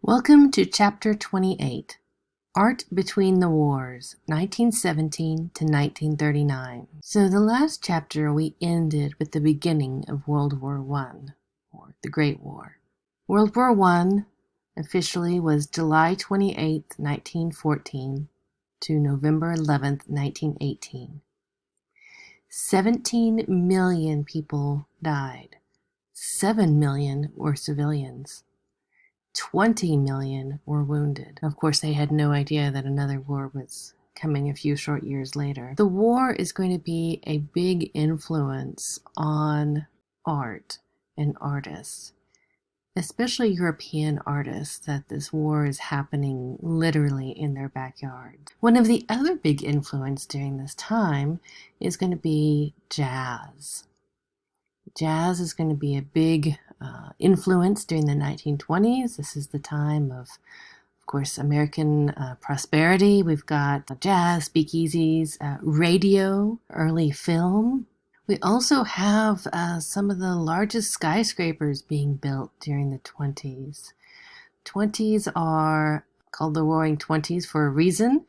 Welcome to Chapter 28, Art Between the Wars, 1917 to 1939. So the last chapter we ended with the beginning of World War I, or the Great War. World War I officially was July 28, 1914 to November 11, 1918. 17 million people died. 7 million were civilians. 20 million were wounded. Of course, they had no idea that another war was coming a few short years later. The war is going to be a big influence on art and artists, especially European artists, that this war is happening literally in their backyard. One of the other big influence during this time is going to be jazz. Jazz is going to be a big influence during the 1920s. This is the time of course, American prosperity. We've got jazz, speakeasies, radio, early film. We also have some of the largest skyscrapers being built during the 20s. 20s are called the Roaring Twenties for a reason.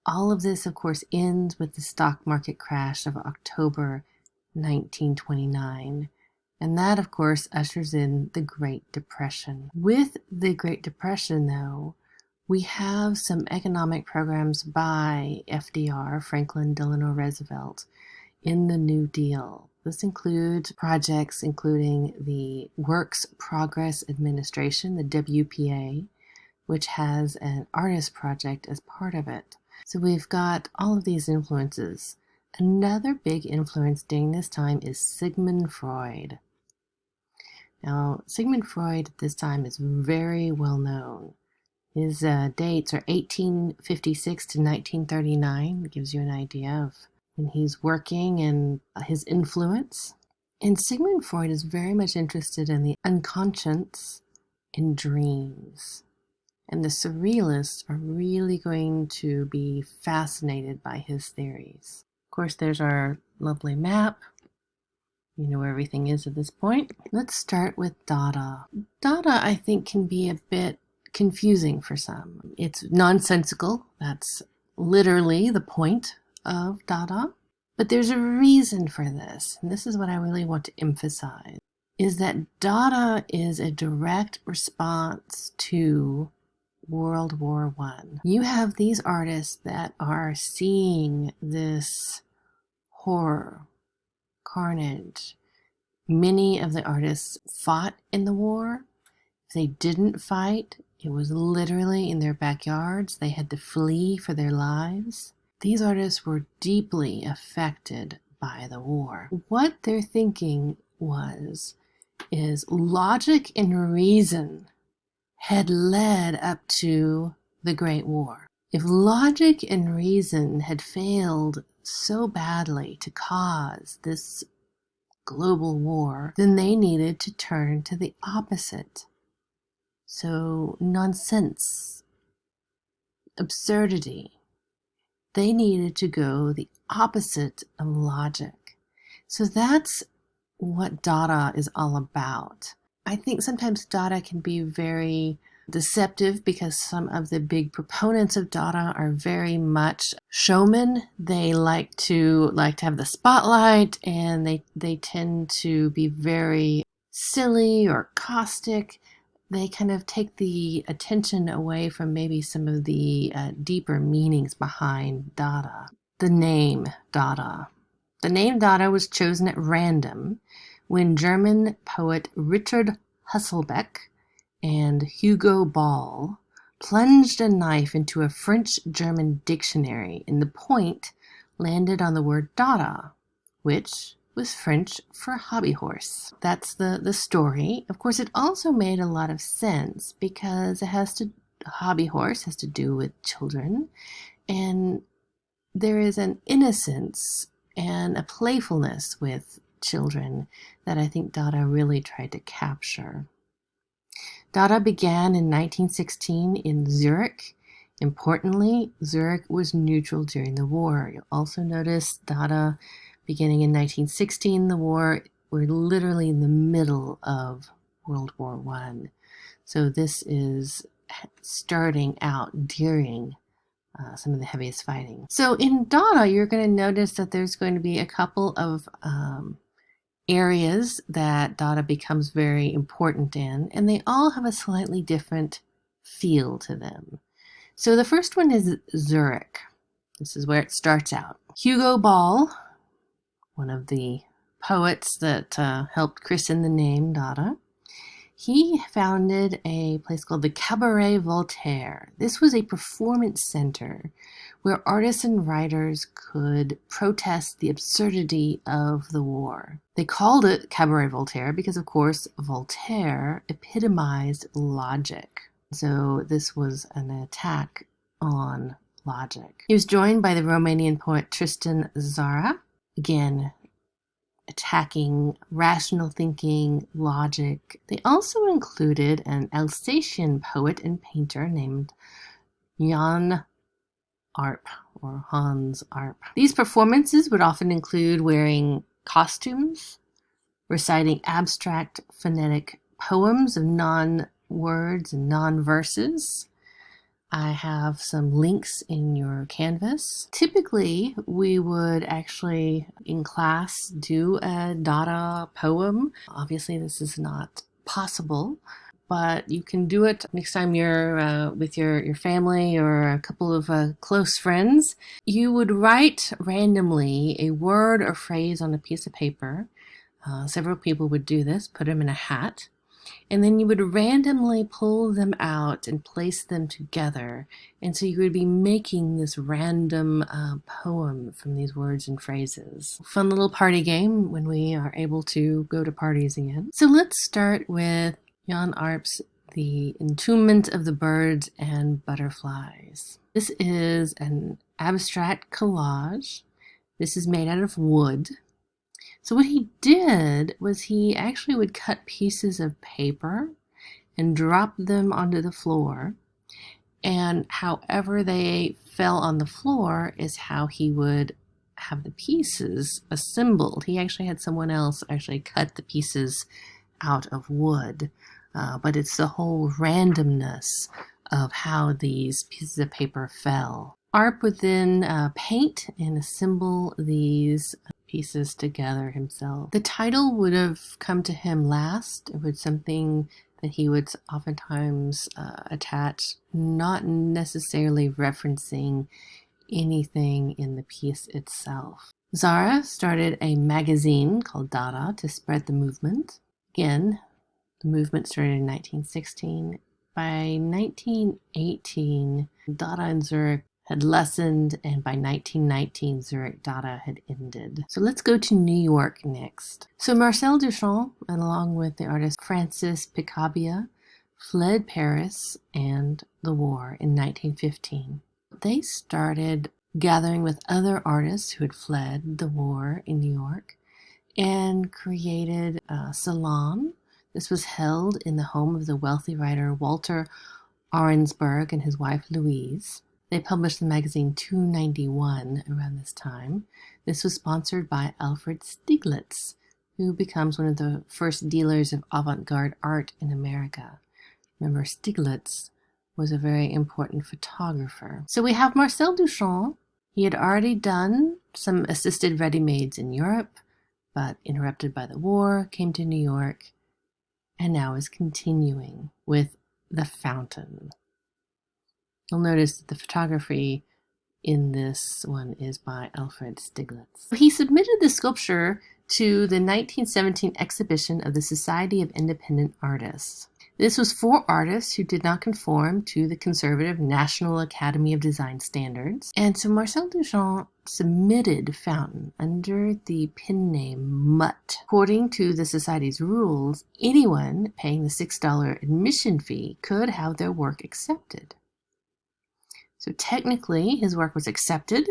All of this, of course, ends with the stock market crash of October 1929. And that, of course, ushers in the Great Depression. With the Great Depression, though, we have some economic programs by FDR, Franklin Delano Roosevelt, in the New Deal. This includes projects including the Works Progress Administration, the WPA, which has an artist project as part of it. So we've got all of these influences. Another big influence during this time is Sigmund Freud. Now, Sigmund Freud at this time is very well known. His dates are 1856 to 1939. It gives you an idea of when he's working and his influence. And Sigmund Freud is very much interested in the unconscious and dreams. And the surrealists are really going to be fascinated by his theories. Of course, there's our lovely map. You know where everything is at this point. Let's start with Dada. Dada, I think, can be a bit confusing for some. It's nonsensical. That's literally the point of Dada. But there's a reason for this, and this is what I really want to emphasize, is that Dada is a direct response to World War I. You have these artists that are seeing this horror, carnage. Many of the artists fought in the war. If they didn't fight, it was literally in their backyards. They had to flee for their lives. These artists were deeply affected by the war. What they're thinking is logic and reason had led up to the Great War. If logic and reason had failed so badly to cause this global war, then they needed to turn to the opposite. So nonsense, absurdity. They needed to go the opposite of logic. So that's what Dada is all about. I think sometimes Dada can be very deceptive because some of the big proponents of Dada are very much showmen. They like to have the spotlight, and they tend to be very silly or caustic. They kind of take the attention away from maybe some of the deeper meanings behind Dada. The name Dada. The name Dada was chosen at random when German poet Richard Husselbeck and Hugo Ball plunged a knife into a French-German dictionary, and the point landed on the word Dada, which was French for hobby horse. That's the story. Of course, it also made a lot of sense because hobby horse has to do with children, and there is an innocence and a playfulness with children that I think Dada really tried to capture. Dada began in 1916 in Zurich. Importantly, Zurich was neutral during the war. You'll also notice Dada beginning in 1916, the war, we're literally in the middle of World War I. So this is starting out during some of the heaviest fighting. So in Dada, you're going to notice that there's going to be a couple of areas that Dada becomes very important in, and they all have a slightly different feel to them. So the first one is Zurich. This is where it starts out. Hugo Ball, one of the poets that helped christen the name Dada, he founded a place called the Cabaret Voltaire. This was a performance center where artists and writers could protest the absurdity of the war. They called it Cabaret Voltaire because, of course, Voltaire epitomized logic. So this was an attack on logic. He was joined by the Romanian poet Tristan Tzara, again, attacking rational thinking, logic. They also included an Alsatian poet and painter named Jan Arp, or Hans Arp. These performances would often include wearing costumes, reciting abstract phonetic poems of non-words and non-verses. I have some links in your canvas. Typically, we would actually, in class, do a Dada poem. Obviously, this is not possible, but you can do it next time you're with your family or a couple of close friends. You would write randomly a word or phrase on a piece of paper. Several people would do this, put them in a hat. And then you would randomly pull them out and place them together. And so you would be making this random poem from these words and phrases. Fun little party game when we are able to go to parties again. So let's start with Jan Arp's The Entombment of the Birds and Butterflies. This is an abstract collage. This is made out of wood. So what he did was he actually would cut pieces of paper and drop them onto the floor. And however they fell on the floor is how he would have the pieces assembled. He actually had someone else actually cut the pieces out of wood. But it's the whole randomness of how these pieces of paper fell. Arp would then paint and assemble these pieces together himself. The title would have come to him last. It was something that he would oftentimes attach, not necessarily referencing anything in the piece itself. Tzara started a magazine called Dada to spread the movement. Again, the movement started in 1916. By 1918, Dada in Zurich had lessened, and by 1919, Zurich Dada had ended. So let's go to New York next. So Marcel Duchamp, along with the artist Francis Picabia, fled Paris and the war in 1915. They started gathering with other artists who had fled the war in New York and created a salon. This was held in the home of the wealthy writer Walter Arensberg and his wife Louise. They published the magazine 291 around this time. This was sponsored by Alfred Stieglitz, who becomes one of the first dealers of avant-garde art in America. Remember, Stieglitz was a very important photographer. So we have Marcel Duchamp. He had already done some assisted ready-mades in Europe, but interrupted by the war, came to New York, and now is continuing with The Fountain. You'll notice that the photography in this one is by Alfred Stieglitz. He submitted the sculpture to the 1917 exhibition of the Society of Independent Artists. This was for artists who did not conform to the conservative National Academy of Design standards. And so Marcel Duchamp submitted Fountain under the pen name Mutt. According to the Society's rules, anyone paying the $6 admission fee could have their work accepted. So technically, his work was accepted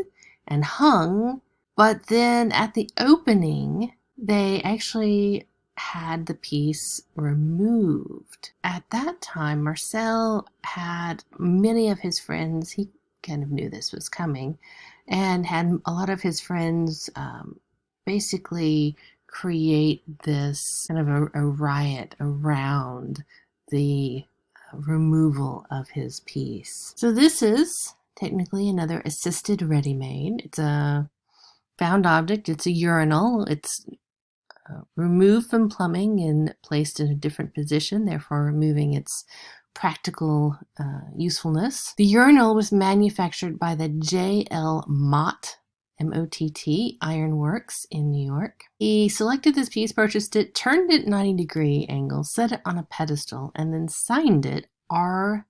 and hung, but then at the opening, they actually had the piece removed. At that time, Marcel had many of his friends, he kind of knew this was coming, and had a lot of his friends basically create this kind of a riot around the removal of his piece. So this is technically another assisted ready-made. It's a found object. It's a urinal. It's removed from plumbing and placed in a different position, therefore removing its practical usefulness. The urinal was manufactured by the J.L. Mott, M-O-T-T, Ironworks in New York. He selected this piece, purchased it, turned it 90-degree angle, set it on a pedestal, and then signed it R.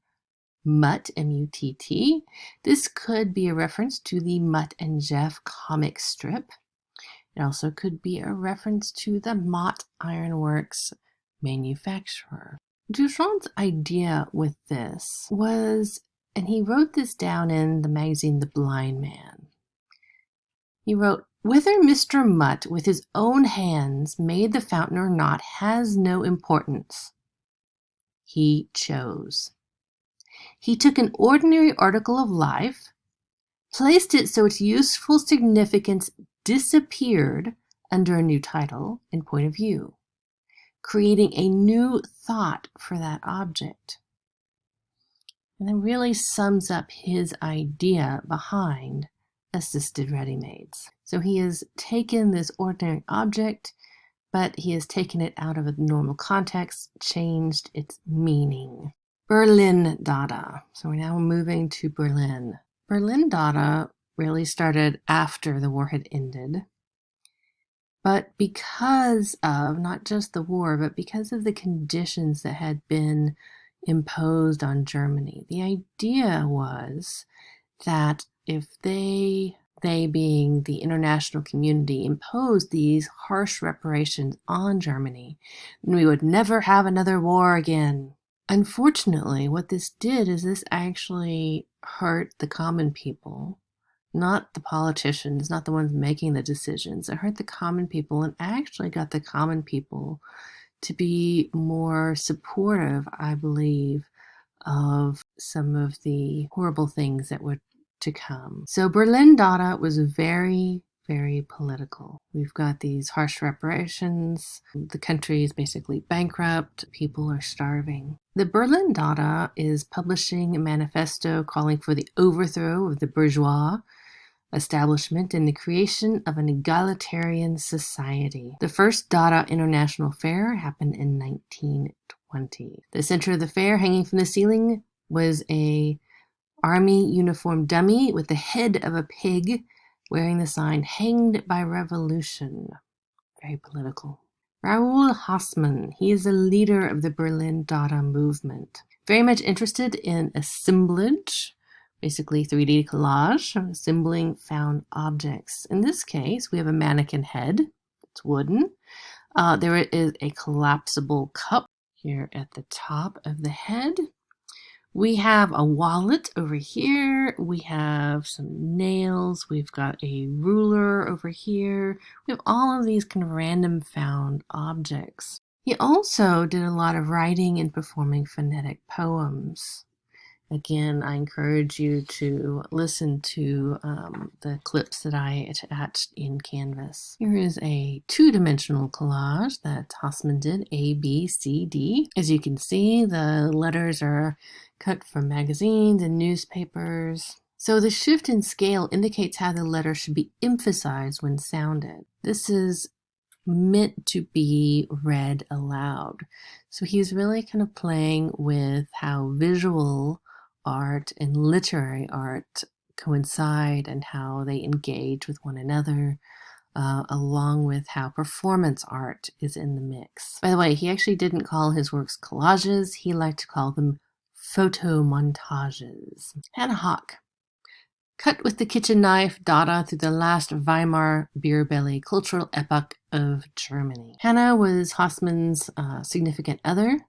Mutt, M-U-T-T. This could be a reference to the Mutt and Jeff comic strip. It also could be a reference to the Mott Ironworks manufacturer. Duchamp's idea with this was, and he wrote this down in the magazine The Blind Man. He wrote, "Whether Mr. Mutt with his own hands made the fountain or not has no importance. He chose. He took an ordinary article of life, placed it so its useful significance disappeared under a new title and point of view, creating a new thought for that object." And it really sums up his idea behind assisted ready-mades. So he has taken this ordinary object, but he has taken it out of a normal context, changed its meaning. Berlin Dada. So we're now moving to Berlin. Berlin Dada really started after the war had ended. But because of, not just the war, but because of the conditions that had been imposed on Germany, the idea was that if they being the international community, imposed these harsh reparations on Germany, then we would never have another war again. Unfortunately, what this did is this actually hurt the common people, not the politicians, not the ones making the decisions. It hurt the common people and actually got the common people to be more supportive, I believe, of some of the horrible things that were to come. So Berlin Dada was very, very political. We've got these harsh reparations. The country is basically bankrupt. People are starving. The Berlin Dada is publishing a manifesto calling for the overthrow of the bourgeois establishment and the creation of an egalitarian society. The first Dada International Fair happened in 1920. The center of the fair, hanging from the ceiling, was a army uniform dummy with the head of a pig wearing the sign "Hanged by Revolution." Very political. Raoul Hassmann, he is a leader of the Berlin Dada movement. Very much interested in assemblage, basically 3D collage, assembling found objects. In this case, we have a mannequin head. It's wooden. There is a collapsible cup here at the top of the head. We have a wallet over here. We have some nails. We've got a ruler over here. We have all of these kind of random found objects. He also did a lot of writing and performing phonetic poems. Again, I encourage you to listen to the clips that I attached in Canvas. Here is a two-dimensional collage that Hassmann did, A, B, C, D. As you can see, the letters are cut from magazines and newspapers. So the shift in scale indicates how the letter should be emphasized when sounded. This is meant to be read aloud. So he's really kind of playing with how visual art and literary art coincide and how they engage with one another, along with how performance art is in the mix. By the way, he actually didn't call his works collages. He liked to call them photomontages. Hannah Hock. Cut with the kitchen knife, Dada through the last Weimar beer belly cultural epoch of Germany. Hannah was Hassmann's significant other.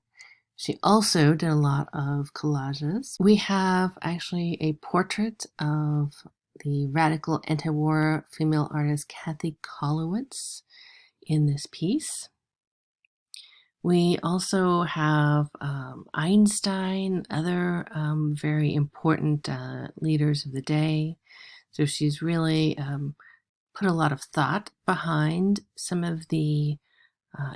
She also did a lot of collages. We have actually a portrait of the radical anti-war female artist Kathy Kollowitz in this piece. We also have Einstein, other very important leaders of the day. So she's really put a lot of thought behind some of the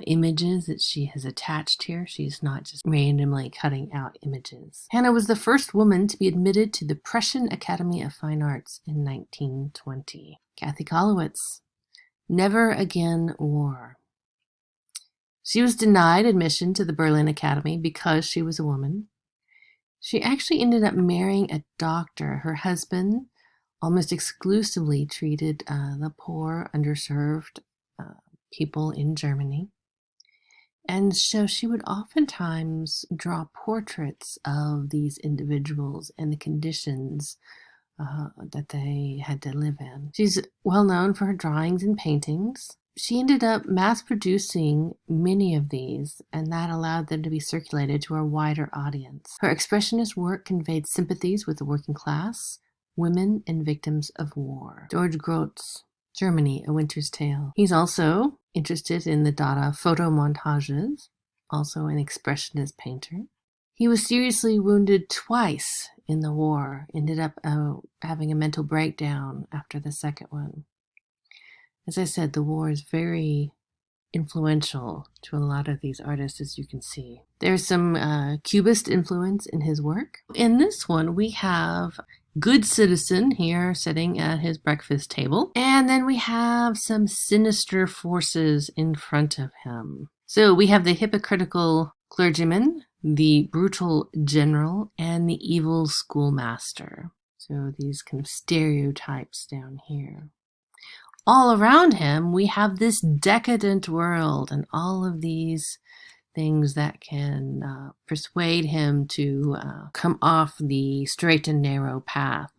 images that she has attached here. She's not just randomly cutting out images. Hannah was the first woman to be admitted to the Prussian Academy of Fine Arts in 1920. Kathy Kollwitz, never again war. She was denied admission to the Berlin Academy because she was a woman. She actually ended up marrying a doctor. Her husband almost exclusively treated the poor, underserved people in Germany. And so she would oftentimes draw portraits of these individuals and the conditions that they had to live in. She's well known for her drawings and paintings. She ended up mass producing many of these, and that allowed them to be circulated to a wider audience. Her expressionist work conveyed sympathies with the working class, women, and victims of war. George Grosz, Germany, A Winter's Tale. He's also interested in the Dada photo montages, also an expressionist painter. He was seriously wounded twice in the war, ended up having a mental breakdown after the second one. As I said, the war is very influential to a lot of these artists, as you can see. There's some Cubist influence in his work. In this one, we have good citizen here sitting at his breakfast table. And then we have some sinister forces in front of him. So we have the hypocritical clergyman, the brutal general, and the evil schoolmaster. So these kind of stereotypes down here. All around him, we have this decadent world and all of these things that can persuade him to come off the straight and narrow path.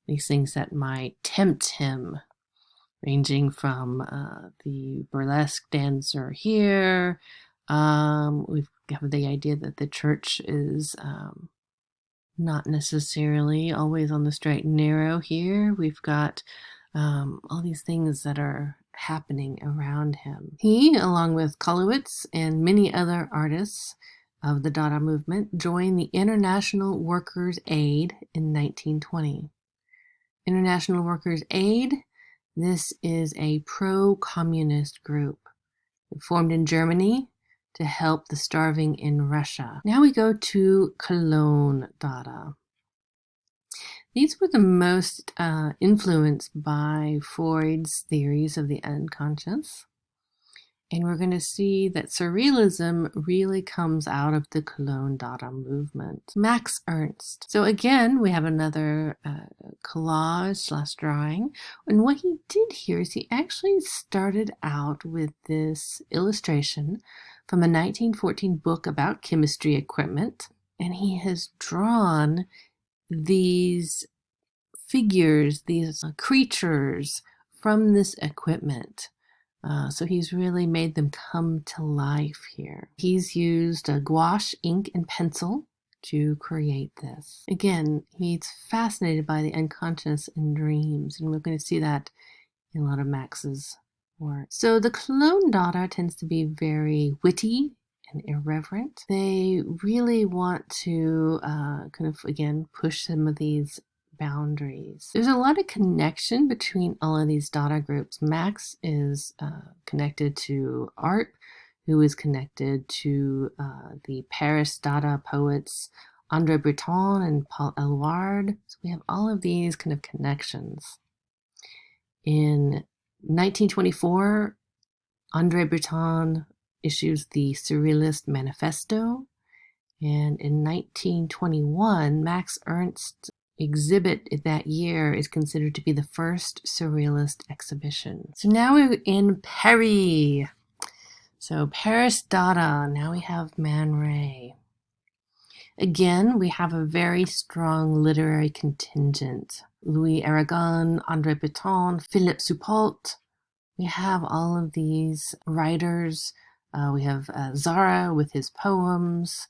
These things that might tempt him, ranging from the burlesque dancer here. We have the idea that the church is not necessarily always on the straight and narrow here. We've got all these things that are happening around him. He, along with Kollwitz and many other artists of the Dada movement, joined the International Workers' Aid in 1920. International Workers' Aid, this is a pro-communist group formed in Germany to help the starving in Russia. Now we go to Cologne Dada. These were the most influenced by Freud's theories of the unconscious. And we're going to see that surrealism really comes out of the Cologne Dada movement. Max Ernst. So again, we have another collage / drawing. And what he did here is he actually started out with this illustration from a 1914 book about chemistry equipment. And he has drawn these figures, these creatures from this equipment. So he's really made them come to life here. He's used gouache, ink, and pencil to create this. Again, he's fascinated by the unconscious and dreams, and we're going to see that in a lot of Max's work. So the Cologne Dada tends to be very witty and irreverent. They really want to kind of, again, push some of these boundaries. There's a lot of connection between all of these Dada groups. Max is connected to art, who is connected to the Paris Dada poets André Breton and Paul Eluard. So we have all of these kind of connections. In 1924, André Breton issues the Surrealist Manifesto, and in 1921, Max Ernst's exhibit that year is considered to be the first Surrealist exhibition. So now we're in Paris. So Paris Dada, now we have Man Ray. Again, we have a very strong literary contingent. Louis Aragon, André Breton, Philippe Soupault. We have all of these writers. We have Zara with his poems,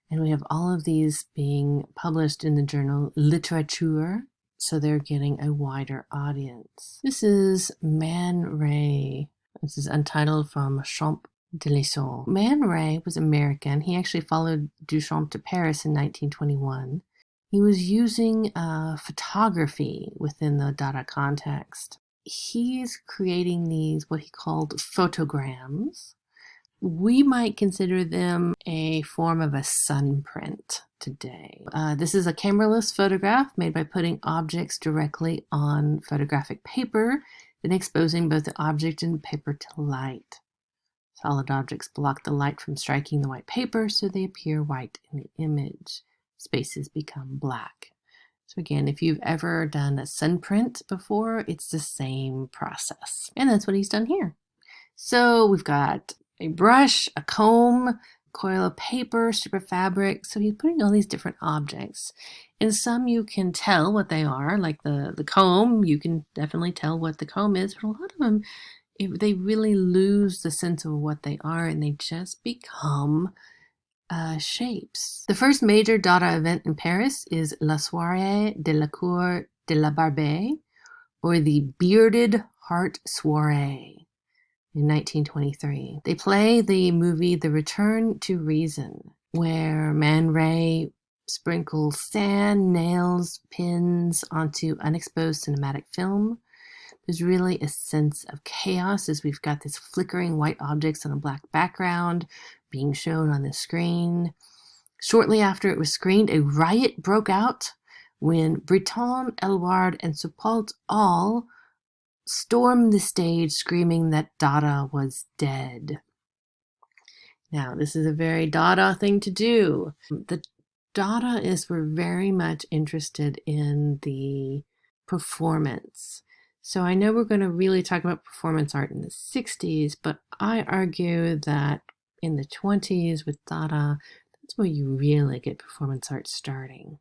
and we have all of these being published in the journal Literature, so they're getting a wider audience. This is Man Ray. This is untitled from Champs d'Elysees. Man Ray was American. He actually followed Duchamp to Paris in 1921. He was using photography within the Dada context. he's creating these, what he called photograms. We might consider them a form of a sunprint today. This is a cameraless photograph made by putting objects directly on photographic paper, then exposing both the object and paper to light. Solid objects block the light from striking the white paper, so they appear white in the image. Spaces become black. So again, if you've ever done a sunprint before, it's the same process. And that's what he's done here. So we've got a brush, a comb, coil of paper, strip of fabric. So he's putting all these different objects. And some you can tell what they are, like the comb. You can definitely tell what the comb is, but a lot of them, they really lose the sense of what they are, and they just become shapes. The first major Dada event in Paris is La Soirée de la Cour de la Barbée, or the Bearded Heart Soirée, in 1923. They play the movie The Return to Reason, where Man Ray sprinkles sand, nails, pins onto unexposed cinematic film. There's really a sense of chaos as we've got this flickering white objects on a black background being shown on the screen. Shortly after it was screened, a riot broke out when Breton, Elward, and Supalt all stormed the stage screaming that Dada was dead. Now, this is a very Dada thing to do. The Dadaists were very much interested in the performance. So I know we're going to really talk about performance art in the 60s, but I argue that in the 20s with Dada, that's where you really get performance art starting.